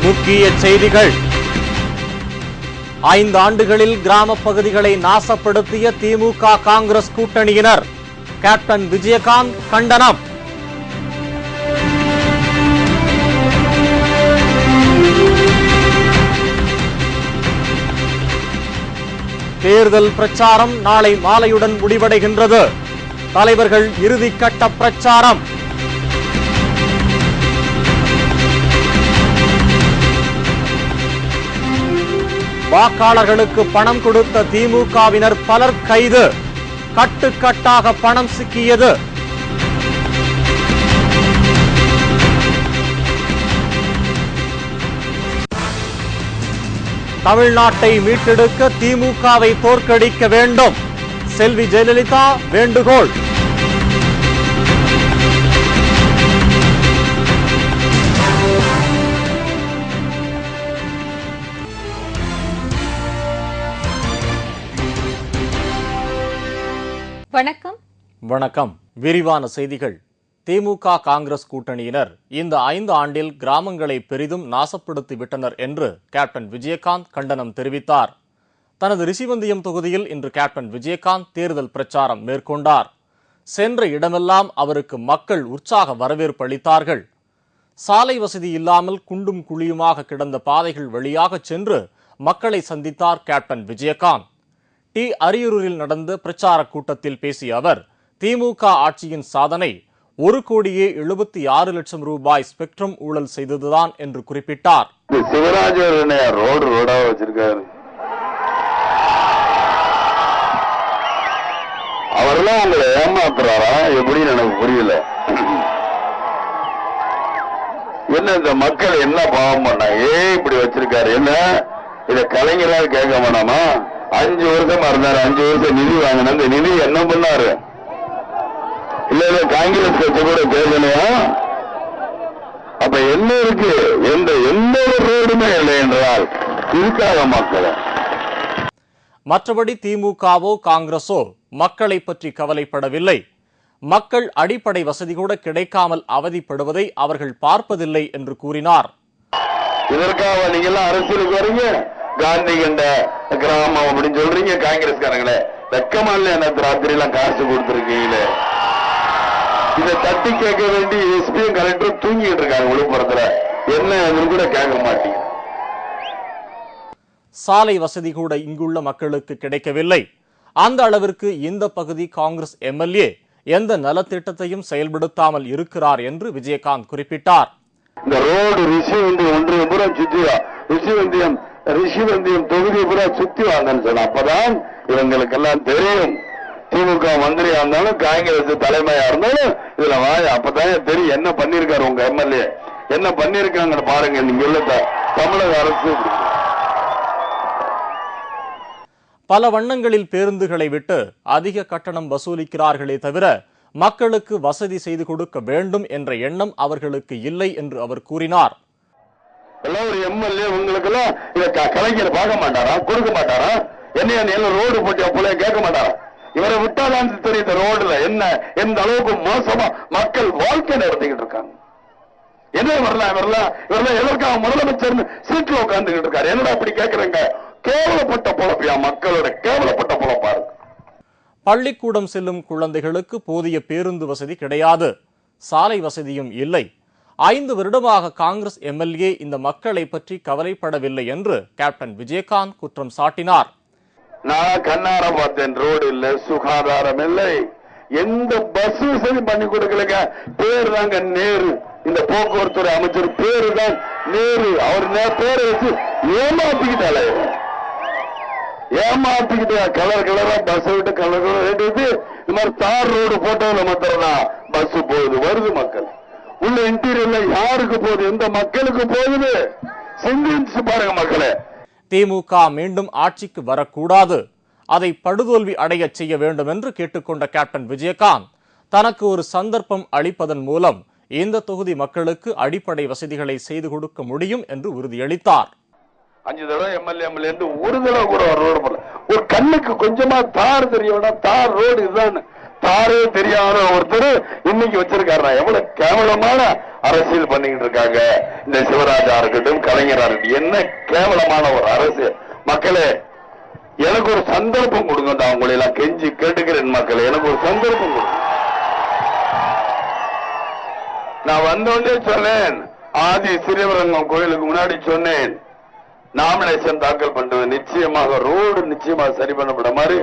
முக்கிய செய்திகள். 5 ஆண்டுகளில் கிராம பகுதிகளை நாசப்படுத்திய திமுக காங்கிரஸ் கூட்டணியினர். கேப்டன் விஜயகாந்த் கண்டனம். தேர்தல் பிரச்சாரம் நாளை மாலையுடன் முடிவடைகின்றது. தலைவர்கள் இறுதிக்கட்ட பிரச்சாரம். வாக்காளர்களுக்கு பணம் கொடுத்த திமுகவினர் பலர் கைது. கட்டுக்கட்டாக பணம் சிக்கியது. தமிழ்நாட்டை மீட்டெடுக்க திமுகவை தோற்கடிக்க வேண்டும். செல்வி ஜெயலலிதா வேண்டுகோள். வணக்கம். விரிவான செய்திகள். திமுக காங்கிரஸ் கூட்டணியினர் இந்த 5 ஆண்டில் கிராமங்களை பெரிதும் நாசப்படுத்திவிட்டனர் என்று கேப்டன் விஜயகாந்த் கண்டனம் தெரிவித்தார். தனது ரிஷிவந்தியம் தொகுதியில் இன்று கேப்டன் விஜயகாந்த் தேர்தல் பிரச்சாரம் மேற்கொண்டார். சென்ற இடமெல்லாம் அவருக்கு மக்கள் உற்சாக வரவேற்பு அளித்தார்கள். சாலை வசதி இல்லாமல் குண்டும் குழியுமாக கிடந்த பாதைகள் வழியாக சென்று மக்களை சந்தித்தார் கேப்டன் விஜயகாந்த். அரியூரில் நடந்த பிரச்சார கூட்டத்தில் பேசிய அவர், திமுக ஆட்சியின் சாதனை 1,76,00,000 ரூபாய் ஸ்பெக்ட்ரம் ஊழல் செய்ததுதான் என்று குறிப்பிட்டார். சிவராஜ் ரோடா வச்சிருக்காரு. அவரெல்லாம் உங்களை ஏமாத்துறாரா எப்படின்னு எனக்கு புரியல. என்ன இந்த மக்கள் என்ன பாவம் பண்ணாங்க? இப்படி வச்சிருக்காரு? என்ன இத கலைஞரால் கேட்க வேணாமா? 5 வருஷமா இருந்தாரு. 5 வருஷம் நிதி வாங்கின அந்த நிதி என்ன பண்ணாரு? இல்ல காங்கிரஸ் கட்சி கூட பேசலையா? அப்ப என்ன இருக்கு? எந்த ஒரு ரோடுமே இல்லை என்றால் இருக்காக மக்களை. மற்றபடி திமுகவோ காங்கிரஸோ மக்களை பற்றி கவலைப்படவில்லை. மக்கள் அடிப்படை வசதி கூட கிடைக்காமல் அவதிப்படுவதை அவர்கள் பார்ப்பதில்லை என்று கூறினார். இதற்காக நீங்க எல்லாம் அரசியலுக்கு வரீங்க, காந்தி கண்ட கிராமம் அப்படின்னு சொல்றீங்க. காங்கிரஸ்காரங்களே வெக்கமா இல்ல? என்ன ராத்திரி எல்லாம் காசு கொடுத்திருக்கீங்களே. இதை தட்டி கேட்க வேண்டி எஸ்பியும் கலெக்டரும் தூங்கிட்டு இருக்காங்க விழுப்புரத்துல. என்ன கூட கேட்க மாட்டீங்க. சாலை வசதி கூட இங்குள்ள மக்களுக்கு கிடைக்கவில்லை. அந்த அளவிற்கு இந்த பகுதி காங்கிரஸ் எம்எல்ஏ எந்த நலத்திட்டத்தையும் செயல்படுத்தாமல் இருக்கிறார் என்று விஜயகாந்த் குறிப்பிட்டார். இந்த ரோடு ரிஷிவந்தியம் ஒன்றியம் பூரா சுத்தியா, ரிஷிவந்தியம் தொகுதி பூரா சுத்தி வாங்கன்னு சொன்ன. அப்பதான் இவங்களுக்கெல்லாம் தெரியும். திமுக மந்திரியா இருந்தாலும் காங்கிரஸ் தலைமையா இருந்தாலும் இதுல அப்பதான் தெரியும் என்ன பண்ணிருக்காரு உங்க எம்எல்ஏ, என்ன பண்ணிருக்காங்க பாருங்க. நீங்க உள்ள தமிழக அரசு பல வண்ணங்களில் பேருந்துகளை விட்டு அதிக கட்டணம் வசூலிக்கிறார்களே தவிர மக்களுக்கு வசதி செய்து கொடுக்க வேண்டும் என்ற எண்ணம் அவர்களுக்கு இல்லை என்று அவர் கூறினார். ஒரு எம்எல்ஏ உங்களுக்கு எல்லாம் கலைஞர் பார்க்க மாட்டாரா? கொடுக்க மாட்டாரா? என்ன ரோடு போட்டியா போல கேட்க மாட்டாரா? இவரை விட்டாதான் தெரியும் இந்த ரோடுல என்ன எந்த அளவுக்கு மோசமா மக்கள் வாழ்க்கை நடத்திக்கிட்டு இருக்காங்க. என்ன இவரெல்லாம் எதற்காக முதலமைச்சர் சீட்ல உட்கார்ந்துகிட்டு இருக்காரு? என்னடா அப்படி கேட்கறங்க? கேவலப்பட்ட பொழப்பியா? மக்களோட கேவலப்பட்ட பொழப்பா இருக்கு. பள்ளிக்கூடம் செல்லும் குழந்தைகளுக்கு போதிய பேருந்து வசதி கிடையாது. சாலை வசதியும் இல்லை. 5 வருடமாக காங்கிரஸ் எம்எல்ஏ இந்த மக்களை பற்றி கவலைப்படவில்லை என்று கேப்டன் விஜயகாந்த் குற்றம் சாட்டினார். நான் கண்ணார பார்த்தேன். ரோடு இல்ல, சுகாதாரம் இல்லை, எந்த பஸ் வசதி பண்ணி கொடுக்கலங்க. பேர் தாங்க நேரு. இந்த போக்குவரத்துறை அமைச்சர் பேரு தான் நேரு. அவர் பேரை வச்சு ஏமாத்திக்கிட்டாலே கலர் கலரா பஸ் விட்டு கலர் கலர் இந்த மாதிரி தார் ரோடு போட்டோல மாத்திரம்னா பஸ் போகுது வருது. மக்கள் உள்ள இன்டீரியர்ல யாருக்கு போகுது? எந்த மக்களுக்கு போகுது? சிந்திச்சு பாருங்க மக்களே. திமுக மீண்டும் ஆட்சிக்கு வரக்கூடாது, அதை படுதோல்வி அடைய செய்ய வேண்டும் என்று கேட்டுக்கொண்ட கேப்டன் விஜயகாந்த் தனக்கு ஒரு சந்தர்ப்பம் அளிப்பதன் மூலம் இந்த தொகுதி மக்களுக்கு அடிப்படை வசதிகளை செய்து கொடுக்க முடியும் என்று உறுதியளித்தார். 5 தடவை எம்எல்ஏ ஒரு தடவை கூட ரோடு போல ஒரு கண்ணுக்கு கொஞ்சமா தார் தெரியணும். தார் ரோடு இதுதான் தாரே தெரியாத ஒருத்தர் இன்னைக்கு வச்சிருக்காரு. எவ்வளவு கேவலமான அரசியல் பண்ணிக்கிட்டு இருக்காங்க. இந்த சிவராஜா இருக்கட்டும், கலைஞரா இருக்கட்டும், என்ன கேவலமான ஒரு அரசு. மக்களே, எனக்கு ஒரு சந்தர்ப்பம் கொடுங்க. உங்களை எல்லாம் கெஞ்சி கேட்டுக்கிறேன் மக்களே, எனக்கு ஒரு சந்தர்ப்பம் கொடுங்க. நான் வந்தோடனே சொன்னேன், ஆதி ஸ்ரீரங்கம் கோயிலுக்கு முன்னாடி சொன்னேன், நாமினேஷன் தாக்கல் பண்றது நிச்சயமாக ரோடு நிச்சயமாக சரி பண்ணப்பட மாதிரி,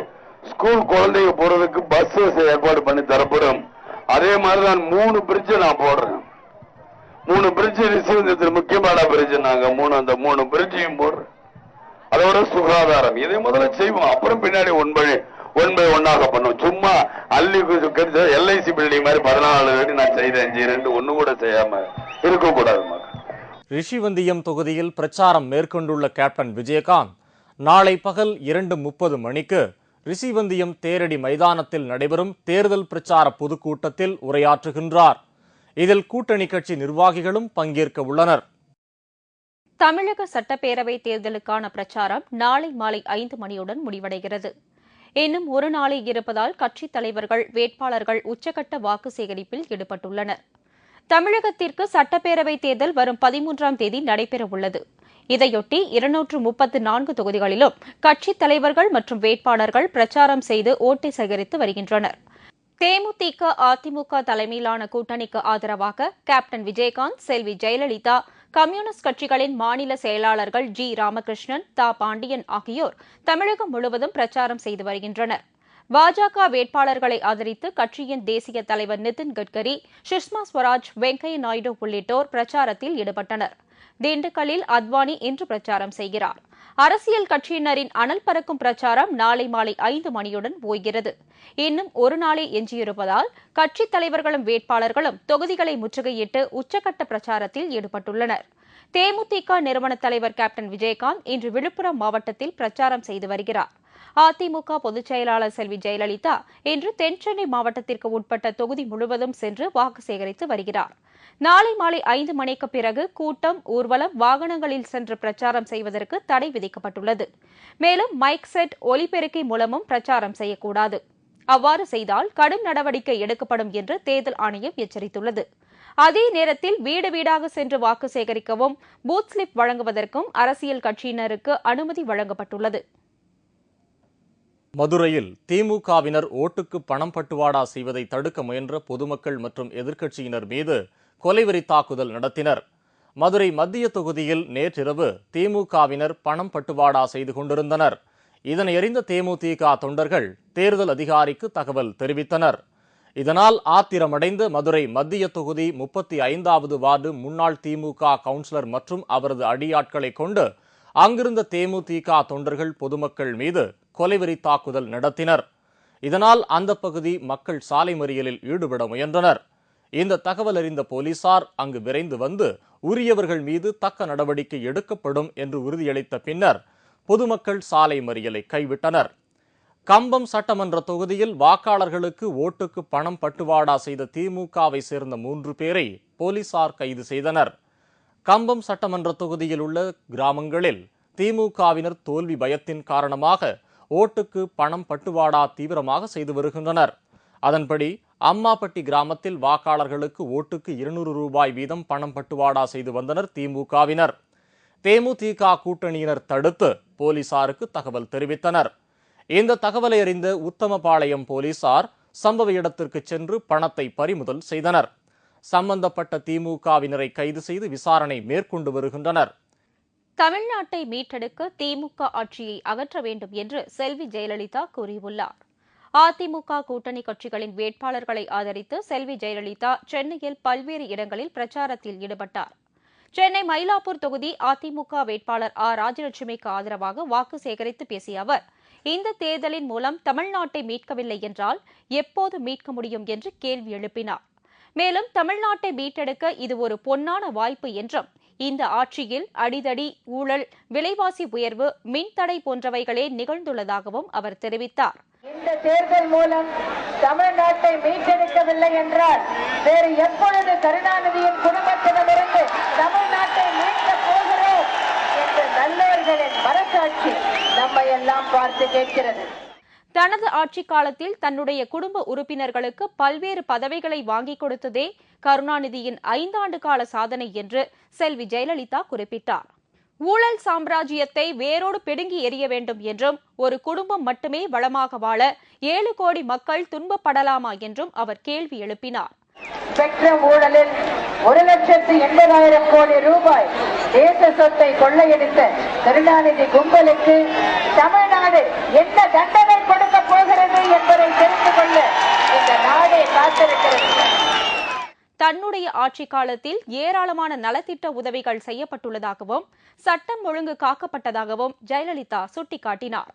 ஸ்கூல் குழந்தைங்க போறதுக்கு பஸ் ஏற்பாடு பண்ணி தரப்படும். அதே மாதிரிதான் 3 பிரிட்ஜ் நான் போடுறேன். 3 பிரிட்ஜ் ரிசீவ் முக்கியமான பிரிட்ஜ் நாங்க அந்த 3 பிரிட்ஜையும் போடுறேன். அதோட சுகாதாரம் இதை முதல்ல செய்வோம், அப்புறம் பின்னாடி ஒன் பை ஒன்னாக பண்ணுவோம். சும்மா அள்ளி எல்ஐசி பில்டிங் மாதிரி 14 நான் செய்தேன், 2 ஒண்ணு கூட செய்யாம இருக்கக்கூடாது. ரிஷிவந்தியம் தொகுதியில் பிரச்சாரம் மேற்கொண்டுள்ள கேப்டன் விஜயகாந்த் நாளை பகல் 2:30 மணிக்கு ரிஷிவந்தியம் தேரடி மைதானத்தில் நடைபெறும் தேர்தல் பிரச்சார பொதுக்கூட்டத்தில் உரையாற்றுகின்றார். இதில் கூட்டணி கட்சி நிர்வாகிகளும் பங்கேற்க உள்ளனர். தமிழக சட்டப்பேரவை தேர்தலுக்கான பிரச்சாரம் நாளை மாலை 5 மணியுடன் முடிவடைகிறது. இன்னும் ஒரு நாளே இருப்பதால் கட்சித் தலைவர்கள், வேட்பாளர்கள் உச்சகட்ட வாக்கு சேகரிப்பில் ஈடுபட்டுள்ளனர். தமிழகத்திற்கு சட்டப்பேரவை தேர்தல் வரும் 13ஆம் தேதி நடைபெறவுள்ளது. இதையொட்டி 234 தொகுதிகளிலும் கட்சித் தலைவர்கள் மற்றும் வேட்பாளர்கள் பிரச்சாரம் செய்து ஓட்டை சேகரித்து வருகின்றனர். தேமுதிக, அதிமுக தலைமையிலான கூட்டணிக்கு ஆதரவாக கேப்டன் விஜயகாந்த், செல்வி ஜெயலலிதா, கம்யூனிஸ்ட் கட்சிகளின் மாநில செயலாளர்கள் ஜி. ராமகிருஷ்ணன், தா. பாண்டியன் ஆகியோர் தமிழகம் முழுவதும் பிரச்சாரம் செய்து வருகின்றனர். பாஜக வேட்பாளர்களை ஆதரித்து கட்சியின் தேசிய தலைவர் நிதின் கட்கரி, சுஷ்மா ஸ்வராஜ், வெங்கையா நாயுடு உள்ளிட்டோர் பிரச்சாரத்தில் ஈடுபட்டனர். திண்டுக்கல்லில் அத்வானி இன்று பிரச்சாரம் செய்கிறார். அரசியல் கட்சியினரின் அனல் பறக்கும் பிரச்சாரம் நாளை மாலை 5 மணியுடன் ஓய்கிறது. இன்னும் ஒரு நாளே எஞ்சியிருப்பதால் கட்சித் தலைவர்களும் வேட்பாளர்களும் தொகுதிகளை முற்றுகையிட்டு உச்சகட்ட பிரச்சாரத்தில் ஈடுபட்டுள்ளனர். தேமுதிக நிறுவன தலைவர் கேப்டன் விஜயகாந்த் இன்று விழுப்புரம் மாவட்டத்தில் பிரச்சாரம் செய்து வருகிறார். அதிமுக பொதுச் செயலாளர் செல்வி ஜெயலலிதா இன்று தென்சென்னை மாவட்டத்திற்கு உட்பட்ட தொகுதி முழுவதும் சென்று வாக்கு சேகரித்து வருகிறார். நாளை மாலை 5 மணிக்கு பிறகு கூட்டம், ஊர்வலம், வாகனங்களில் சென்று பிரச்சாரம் செய்வதற்கு தடை விதிக்கப்பட்டுள்ளது. மேலும் மைக் செட், ஒலிபெருக்கி மூலமும் பிரச்சாரம் செய்யக்கூடாது. அவ்வாறு செய்தால் கடும் நடவடிக்கை எடுக்கப்படும் என்று தேர்தல் ஆணையம் எச்சரித்துள்ளது. அதே நேரத்தில் வீடு வீடாக சென்று வாக்கு சேகரிக்கவும், பூத் ஸ்லிப் வழங்குவதற்கும் அரசியல் கட்சியினருக்கு அனுமதி வழங்கப்பட்டுள்ளது. மதுரையில் திமுகவினர் ஓட்டுக்கு பணம் பட்டுவாடா செய்வதை தடுக்க முயன்ற பொதுமக்கள் மற்றும் எதிர்க்கட்சியினர் மீது கொலைவெறி தாக்குதல் நடத்தினர். மதுரை மத்திய தொகுதியில் நேற்றிரவு திமுகவினர் பணம் பட்டுவாடா செய்து கொண்டிருந்தனர். இதனை அறிந்த தேமுதிக தொண்டர்கள் தேர்தல் அதிகாரிக்கு தகவல் தெரிவித்தனர். இதனால் ஆத்திரமடைந்த மதுரை மத்திய தொகுதி 35வது வார்டு முன்னாள் திமுக கவுன்சிலர் மற்றும் அவரது அடியாட்களை கொண்டு அங்கிருந்த தேமுதிக தொண்டர்கள் பொதுமக்கள் மீது கொலைவெறி தாக்குதல் நடத்தினர். இதனால் அந்த பகுதி மக்கள் சாலை மறியலில் ஈடுபட முயன்றனர். இந்த தகவல் அறிந்த போலீசார் அங்கு விரைந்து வந்து உரியவர்கள் மீது தக்க நடவடிக்கை எடுக்கப்படும் என்று உறுதியளித்த பின்னர் பொதுமக்கள் சாலை மறியலை கைவிட்டனர். கம்பம் சட்டமன்ற தொகுதியில் வாக்காளர்களுக்கு ஓட்டுக்கு பணம் பட்டுவாடா செய்த திமுகவை சேர்ந்த 3 பேரை போலீசார் கைது செய்தனர். கம்பம் சட்டமன்ற தொகுதியில் உள்ள கிராமங்களில் திமுகவினர் தோல்வி பயத்தின் காரணமாக ஓட்டுக்கு பணம் பட்டுவாடா தீவிரமாக செய்து வருகின்றனர். அதன்படி அம்மாப்பட்டி கிராமத்தில் வாக்காளர்களுக்கு ஓட்டுக்கு 200 ரூபாய் வீதம் பணம் பட்டுவாடா செய்து வந்தனர் திமுகவினர். தேமுதிக கூட்டணியினர் தடுத்து போலீசாருக்கு தகவல் தெரிவித்தனர். இந்த தகவலை அறிந்த உத்தமபாளையம் போலீசார் சம்பவ இடத்திற்கு சென்று பணத்தை பறிமுதல் செய்தனர். சம்பந்தப்பட்ட திமுகவினரை கைது செய்து விசாரணை மேற்கொண்டு வருகின்றனர். தமிழ்நாட்டை மீட்டெடுக்க திமுக ஆட்சியை அகற்ற வேண்டும் என்று செல்வி ஜெயலலிதா கூறியுள்ளார். அதிமுக கூட்டணி கட்சிகளின் வேட்பாளர்களை ஆதரித்து செல்வி ஜெயலலிதா சென்னையில் பல்வேறு இடங்களில் பிரச்சாரத்தில் ஈடுபட்டார். சென்னை மயிலாப்பூர் தொகுதி அதிமுக வேட்பாளர் ஆ. ராஜலட்சுமிக்கு ஆதரவாக வாக்கு சேகரித்து பேசிய அவர், இந்த தேர்தலின் மூலம் தமிழ்நாட்டை மீட்கவில்லை என்றால் எப்போது மீட்க முடியும் என்று கேள்வி எழுப்பினார். மேலும் தமிழ்நாட்டை மீட்டெடுக்க இது ஒரு பொன்னான வாய்ப்பு என்றும், இந்த ஆட்சியில் அடிதடி, ஊழல், விலைவாசி உயர்வு, மின்தடை போன்றவைகளே நிகழ்ந்துள்ளதாகவும் அவர் தெரிவித்தார். இந்த தேர்தல் மூலம் தமிழ்நாட்டை மீட்டெடுக்கவில்லை என்றால் வேறு எப்பொழுது கருணாநிதியின் குடும்பத்தினரிருந்து தமிழ்நாட்டை மீட்கப் போகிறோம் என்ற நல்லவர்களின் மனசாட்சி நம்மை எல்லாம் பார்த்து கேட்கிறது. தனது ஆட்சி காலத்தில் தன்னுடைய குடும்ப உறுப்பினர்களுக்கு பல்வேறு பதவிகளை வாங்கிக் கொடுத்ததே கருணாநிதியின் 5 ஆண்டு கால சாதனை என்று செல்வி ஜெயலலிதா குறிப்பிட்டார். ஊழல் சாம்ராஜ்யத்தை வேரோடு பிடுங்கி எறிய வேண்டும் என்றும், ஒரு குடும்பம் மட்டுமே வளமாக வாழ 7 கோடி மக்கள் துன்பப்படலாமா என்றும் அவர் கேள்வி எழுப்பினார். ஸ்பெக்ட்ரம் ஊழலில் 1,80,000 கோடி ரூபாய் தேச சொத்தை கொள்ளையடித்த கருணாநிதி கும்பலுக்கு தமிழ்நாடு என்ன தண்டனை கொடுக்க போகிறது என்பதை தெரிந்து கொள்ள இந்த நாடே காத்திருக்கிறது. தன்னுடைய ஆட்சி காலத்தில் ஏராளமான நலத்திட்ட உதவிகள் செய்யப்பட்டுள்ளதாகவும், சட்டம் ஒழுங்கு காக்கப்பட்டதாகவும் ஜெயலலிதா சுட்டிக்காட்டினார்.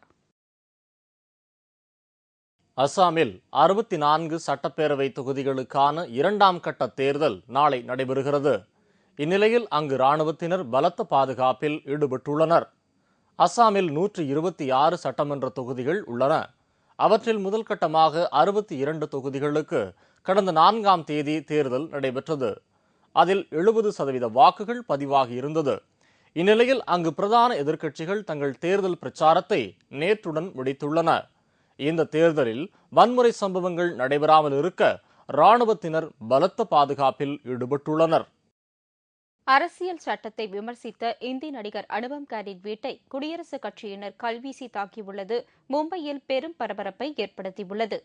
அசாமில் 64 சட்டப்பேரவை தொகுதிகளுக்கான 2ஆம் கட்ட தேர்தல் நாளை நடைபெறுகிறது. இந்நிலையில் அங்கு ராணுவத்தினர் பலத்த பாதுகாப்பில் ஈடுபட்டுள்ளனர். அசாமில் 126 சட்டமன்ற தொகுதிகள் உள்ளன. அவற்றில் முதல் கட்டமாக 62 தொகுதிகளுக்கு கடந்த 4ஆம் தேதி தேர்தல் நடைபெற்றது. அதில் 70% வாக்குகள் பதிவாகி இருந்தது. இந்நிலையில் அங்கு பிரதான எதிர்க்கட்சிகள் தங்கள் தேர்தல் பிரச்சாரத்தை நேற்றுடன் முடித்துள்ளன. இந்த தேர்தலில் வன்முறை சம்பவங்கள் நடைபெறாமல் இருக்க ராணுவத்தினர் பலத்த பாதுகாப்பில் ஈடுபட்டுள்ளனர். அரசியல் சட்டத்தை விமர்சித்த இந்தி நடிகர் அனுபம் கேரின் வீட்டை குடியரசுக் கட்சியினர் கல்வீசி தாக்கியுள்ளது மும்பையில் பெரும் பரபரப்பை ஏற்படுத்தியுள்ளது.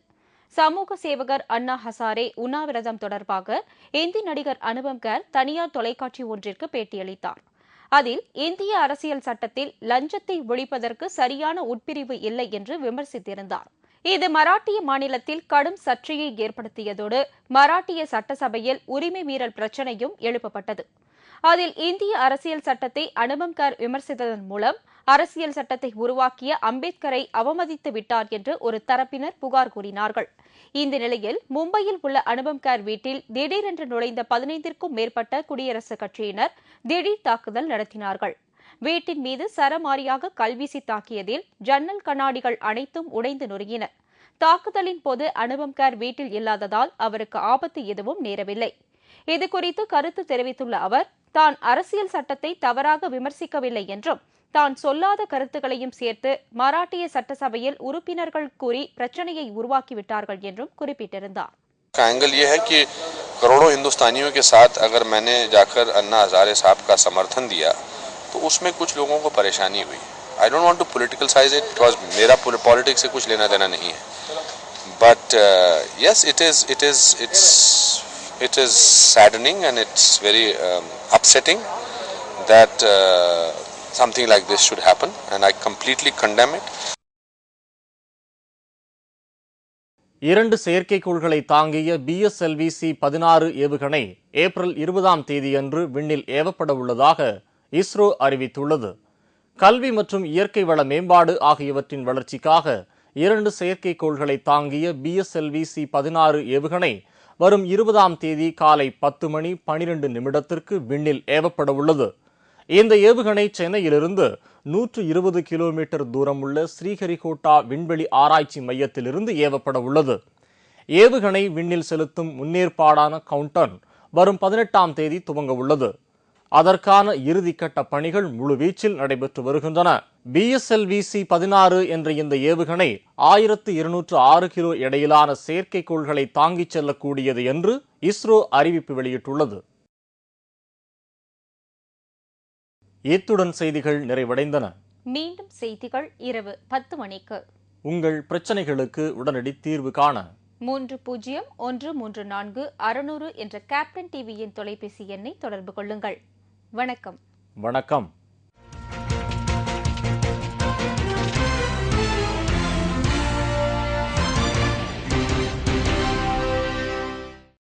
சமூக சேவகர் அண்ணா ஹசாரே உண்ணாவிரதம் தொடர்பாக இந்தி நடிகர் அனுபம் கேர் தனியார் தொலைக்காட்சி ஒன்றிற்கு பேட்டியளித்தார். அதில் இந்திய அரசியல் சட்டத்தில் லஞ்சத்தை ஒழிப்பதற்கு சரியான உட்பிரிவு இல்லை என்று விமர்சித்திருந்தார். இது மராட்டிய மாநிலத்தில் கடும் சர்ச்சையை ஏற்படுத்தியதோடு மராட்டிய சட்டசபையில் உரிமை மீறல் பிரச்சினையும் எழுப்பப்பட்டது. அதில் இந்திய அரசியல் சட்டத்தை அனுபம் கேர் விமர்சித்ததன் மூலம் அரசியல் சட்டத்தை உருவாக்கிய அம்பேத்கரை அவமதித்து விட்டார் என்று ஒரு தரப்பினர் புகார் கூறினார்கள். இந்த நிலையில் மும்பையில் உள்ள அனுபம் கேர் வீட்டில் திடீரென்று நுழைந்த 15க்கும் மேற்பட்ட குடியரசுக் கட்சியினர் திடீர் தாக்குதல் நடத்தினார்கள். வீட்டின் மீது சரமாரியாக கல்வீசி தாக்கியதில் ஜன்னல் கண்ணாடிகள் அனைத்தும் உடைந்து நொறுங்கின. தாக்குதலின் போது அனுபம் கேர் வீட்டில் இல்லாததால் அவருக்கு ஆபத்து எதுவும் நேரவில்லை. இதுகுறித்து கருத்து தெரிவித்துள்ள அவர், தான் அரசியல் சட்டத்தை தவறாக விமர்சிக்கவில்லை என்றும், தான் சொல்லாத கருத்துக்களையும் சேர்த்து மராட்டிய சட்டசபையில் உறுப்பினர்கள் கூறி பிரச்சனையை உருவாக்கிவிட்டார்கள் என்றும் குறிப்பிட்டிருந்தார். एंगल ये है कि करोड़ों हिंदुस्तानियों के साथ अगर मैंने जाकर अन्ना हजारे साहब का समर्थन दिया तो उसमें कुछ लोगों को परेशानी हुई. I don't want to politicalize it because मेरा पॉलिटिक्स से कुछ लेना देना नहीं है. But yes it is saddening and it's very upsetting that something like this should happen and I completely condemn it. 2 செயற்கைக்கோள்களை தாங்கிய BSLV-C-16 ஏவுகணை ஏப்ரல் 20ஆம் தேதியன்று விண்ணில் ஏவப்பட உள்ளதாக இஸ்ரோ அறிவித்துள்ளது. கல்வி மற்றும் இயற்கை வள மேம்பாடு ஆகியவற்றின் வளர்ச்சிக்காக 2 செயற்கைக்கோள்களை தாங்கிய BSLV-C-16 ஏவுகணை வரும் 20ஆம் தேதி காலை 10:12 விண்ணில் ஏவப்பட உள்ளது. இந்த ஏவுகணை சென்னையிலிருந்து 120 கிலோமீட்டர் தூரம் உள்ள ஸ்ரீஹரிகோட்டா விண்வெளி ஆராய்ச்சி மையத்திலிருந்து ஏவப்பட உள்ளது. ஏவுகணை விண்ணில் செலுத்தும் முன்னேற்பாடான கவுண்டவுன் வரும் 18ஆம் தேதி துவங்க உள்ளது. அதற்கான இறுதிக்கட்ட பணிகள் முழுவீச்சில் நடைபெற்று வருகின்றன. BSLV-C-16 என்ற இந்த ஏவுகணை 1206 கிலோ எடையிலான செயற்கைக்கோள்களை தாங்கிச் செல்லக்கூடியது என்று இஸ்ரோ அறிவிப்பு வெளியிட்டுள்ளது. இத்துடன் செய்திகள் நிறைவடைந்தன. மீண்டும் செய்திகள் இரவு 10 மணிக்கு. உங்கள் பிரச்சனைகளுக்கு உடனடி தீர்வு காண 30134600 என்ற கேப்டன் டிவியின் தொலைபேசி எண்ணை தொடர்பு கொள்ளுங்கள். வணக்கம். வணக்கம்.